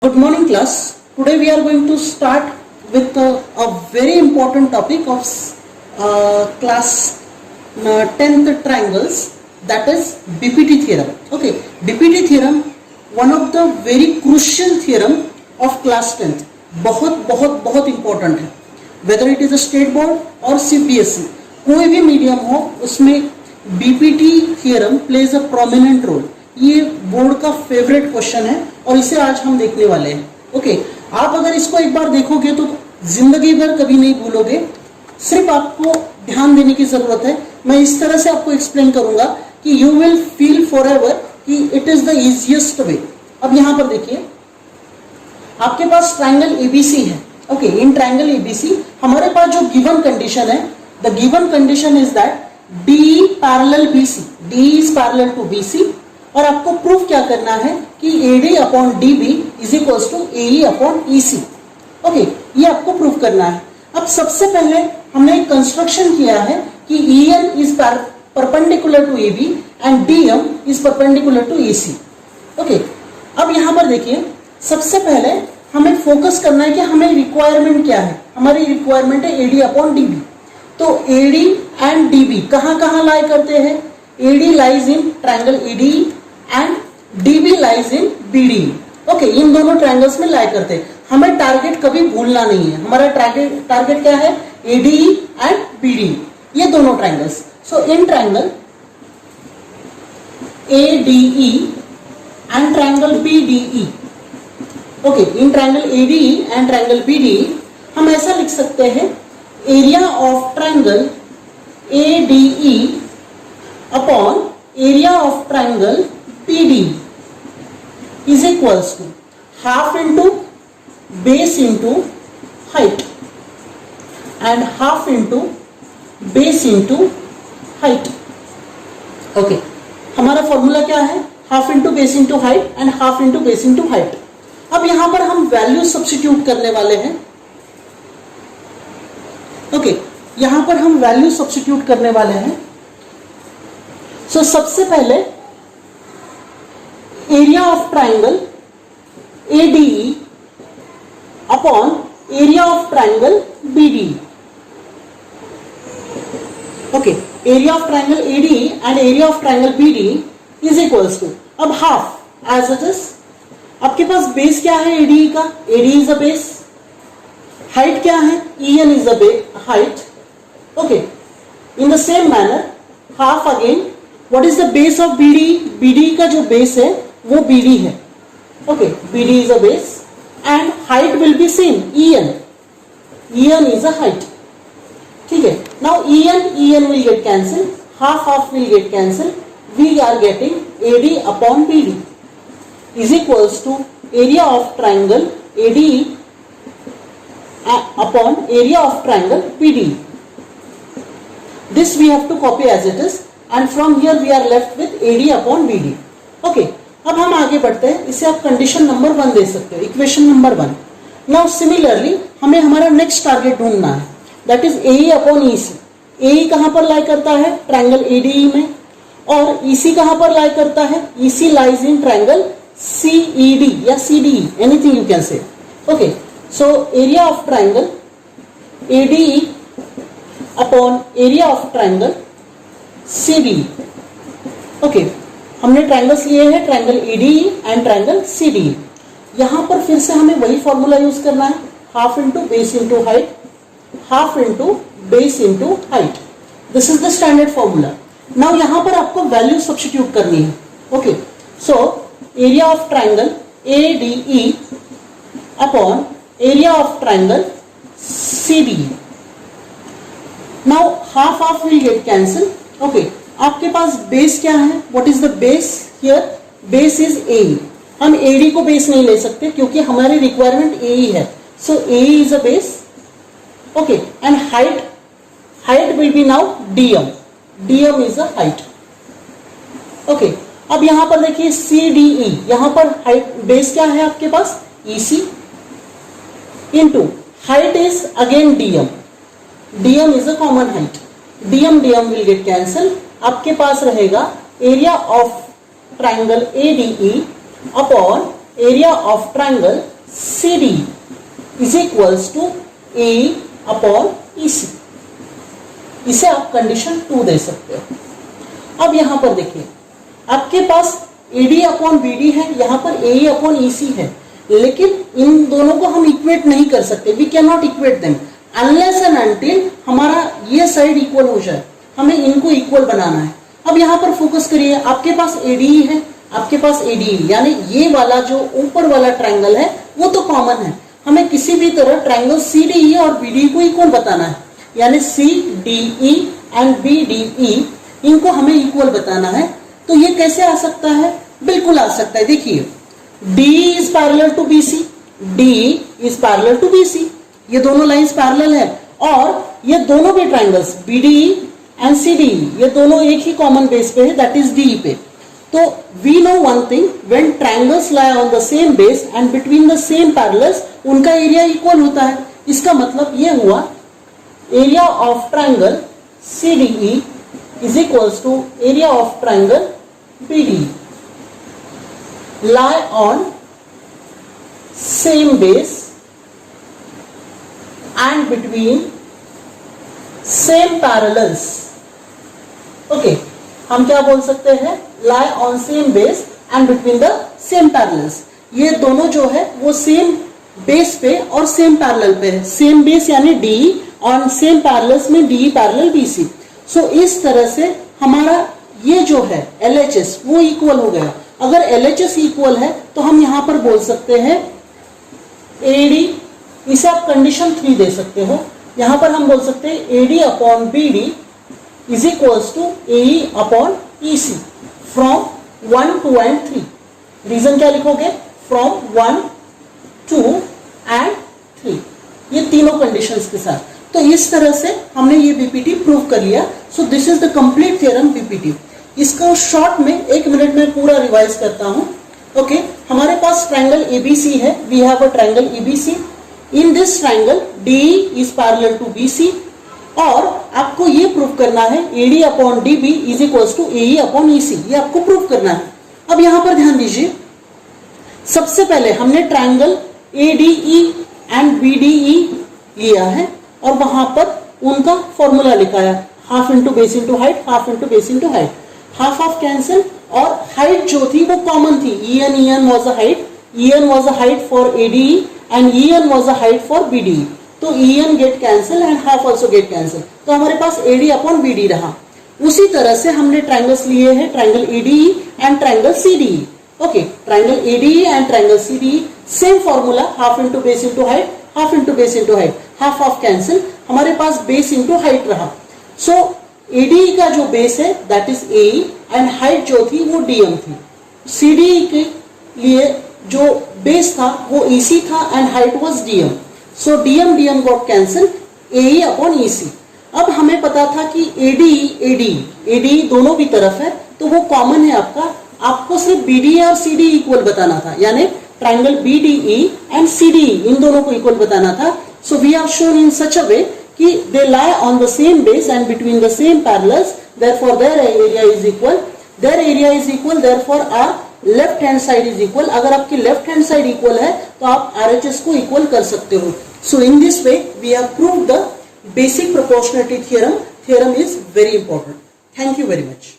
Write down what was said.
Good morning class. Today we are going to start with a very important topic of class 10th triangles, that is BPT theorem. Okay, BPT theorem one of the very crucial theorem of class 10th. बहुत important है. Whether it is a state board or CBSE, कोई भी medium हो उसमें BPT theorem plays a prominent role. ये board का favourite question है और इसे आज हम देखने वाले हैं. ओके, आप अगर इसको एक बार देखोगे तो जिंदगी भर कभी नहीं भूलोगे. सिर्फ आपको ध्यान देने की जरूरत है. मैं इस तरह से आपको एक्सप्लेन करूंगा कि यू विल फील फॉरएवर कि it is the easiest way. अब यहां पर देखिए, आपके पास ट्रायंगल एबीसी है. ओके, इन ट्रायंगल एबीसी हमारे पास जो गिवन कंडीशन है, the given condition is that D parallel BC, D is parallel to BC. और आपको प्रूफ क्या करना है कि AD upon DB is equals to AE upon EC. Okay, ये आपको प्रूफ करना है. अब सबसे पहले हमने एक कंस्ट्रक्शन किया है कि EN is perpendicular to AB and DM is perpendicular to EC. Okay, अब यहां पर देखिए, सबसे पहले हमें फोकस करना है कि हमें रिक्वायरमेंट क्या है. हमारी रिक्वायरमेंट है AD अपॉन DB. तो AD एंड DB कहां कहां लाई करते हैं? AD lies in triangle ADE and DB lies in BDE. Okay, इन दोनों ट्रायंगल्स में लाई करते हैं. हमें टारगेट कभी भूलना नहीं है. हमारा टारगेट क्या है? ADE एंड BDE, ये दोनों triangles. So in triangle ADE and triangle BDE, okay, in triangle ADE and triangle BDE हम ऐसा लिख सकते हैं, area of triangle ADE upon area of triangle BDE is equals to half into base into height and half into base into height. Okay, हमारा formula क्या है? Half into base into height and half into base into height. अब यहां पर हम value substitute करने वाले हैं. ओके, यहां पर हम वैल्यू सब्स्टिट्यूट करने वाले हैं. सो सबसे पहले area of triangle ADE upon area of triangle BDE. Okay, area of triangle ADE and area of triangle BDE is equals to, अब हाफ एज इट इज. आपके पास बेस क्या है ADE का? ADE is a base. Height क्या है? EN is a height. Okay, in the same manner half again, what is the base of BDE? BDE का जो बेस है वो BD है. Okay, BD is a base and height will be same, EN. EN is a height. ठीक है, now EN will get cancel, half will get cancel. We are getting AD upon BD is equals to area of triangle ADE upon area of triangle BDE. This we have to copy as it is and from here we are left with AD upon BD. Okay, अब हम आगे बढ़ते हैं. इसे आप condition number 1 दे सकते हो, equation number 1. Now similarly हमें हमारा नेक्स्ट टारगेट ढूंढना है, that is AE upon EC. AE कहां पर लाई करता है? ट्रायंगल ADE में. और EC कहां पर लाई करता है? EC lies in triangle CED या CDE, anything you can say. Okay, so area of triangle ADE upon area of triangle CDE. Okay, हमने ट्रायंगल्स लिए हैं, triangle ADE and triangle CDE. यहां पर फिर से हमें वही फॉर्मूला यूज करना है, half into base into height, half into base into height. This is the standard formula. Now यहां पर आपको वैल्यू सब्स्टिट्यूट करनी है. Okay, so area of triangle ADE upon area of triangle CDE. Now half will get cancelled. Okay, आपके पास base क्या है? What is the base here? Base is AE. हम AD को बेस नहीं ले सकते क्योंकि हमारी रिक्वायरमेंट AE है. So AE is a base. Okay, and height will be now DM. DM is a height. Okay, अब यहां पर देखिए CDE, यहां पर हाइट बेस क्या है आपके पास? EC into height is again DM. DM is a common height. DM will get cancelled. आपके पास रहेगा area of triangle ADE upon area of triangle CD is equals to AE upon EC। इसे आप condition 2 दे सकते हो। अब यहां पर देखिए, आपके पास AD अपॉन BD है, यहां पर AE अपॉन EC है, लेकिन इन दोनों को हम इक्वेट नहीं कर सकते। We can not equate them unless and until हमारा ये साइड इक्वल हो जाए, हमें इनको इक्वल बनाना है। अब यहां पर फोकस करिए, आपके पास ADE है, आपके पास ADE, यानी ये वाला जो ऊपर वाला ट्रायंगल है वो तो कॉमन है। हमें किसी भी तरह ट्रायंगल CDE और BDE को इक्वल बताना है, यानी CDE एंड BDE इनको हमें इक्वल बताना है। तो ये कैसे आ सकता है? बिल्कुल आ सकता है। देखिए, DE is parallel to BC, DE is parallel to BC, ये दोनों लाइंस पैरेलल है, और ये दोनों भी ट्रायंगल्स BDE एंड CDE ये दोनों एक ही कॉमन बेस पे है, दैट इज DE पे। तो we know one thing, when triangles lie on the same base and between the same parallels उनका एरिया इक्वल होता है। इसका मतलब ये हुआ area of triangle CDE is equals to area of triangle BDE lie on same base and between same parallels। Okay, हम क्या बोल सकते हैं? lie on same base and between the same parallels। ये दोनों जो है वो सेम बेस पे और सेम पैरेलल पे है। सेम बेस यानी DE और सेम पैरेलल्स में DE पैरेलल BC। सो इस तरह से हमारा ये जो है LHS वो इक्वल हो गया। अगर LHS इक्वल है तो हम यहां पर बोल सकते हैं AD, इसे आप कंडीशन 3 दे सकते हो। यहां पर हम बोल सकते हैं AD upon BD is equals to AE upon EC from 1, 2 and 3। Reason क्या लिखोगे? फ्रॉम 1, 2 एंड 3, ये तीनों कंडीशंस के साथ। तो इस तरह से हमने ये BPT प्रूव कर लिया। So this is the complete theorem BPT। इसको शॉर्ट में 1 मिनट में पूरा रिवाइज करता हूं। ओके, हमारे पास ट्रायंगल ABC है, we have a triangle ABC। In this triangle DE is parallel to BC, और आपको ये प्रूव करना है AD upon DB is equals to AE upon EC, ये आपको प्रूव करना है। अब यहां पर ध्यान दीजिए, सबसे पहले हमने ट्रायंगल ADE एंड BDE लिया है और वहां पर उनका फॉर्मूला लिखा है, half into base into height, half into base into height. Half of cancel, और हाइट जो थी वो कॉमन थी। EN was a height, EN was a height for ADE and EN was a height for BDE। तो EN get cancel and half also get cancel, तो हमारे पास AD upon BD रहा। उसी तरह से हमने ट्रायंगल्स लिए हैं, triangle ADE and triangle CDE। Okay, triangle ADE and triangle CDE same formula, half into base into height, half into base into height, half of cancel, हमारे पास बेस इंटू हाइट रहा। सो ADE का जो base है that is AE and height जो थी वो DM थी। CDE के लिए जो बेस था वो EC था and height was DM। So DM got cancel, AE upon EC। अब हमें पता था कि ADE दोनों भी तरफ है, तो वो कॉमन है आपका। आपको सिर्फ BDE और CDE इक्वल बताना था, यानी ट्रायंगल BDE एंड CDE इन दोनों को इक्वल बताना था। So we have shown in such a way कि they lie on the same base and between the same parallels, therefore their area is equal, therefore our left hand side is equal। अगर आपकी left hand side equal है तो आप RHS को equal कर सकते हो। So in this way we have proved the basic proportionality theorem is very important. Thank you very much.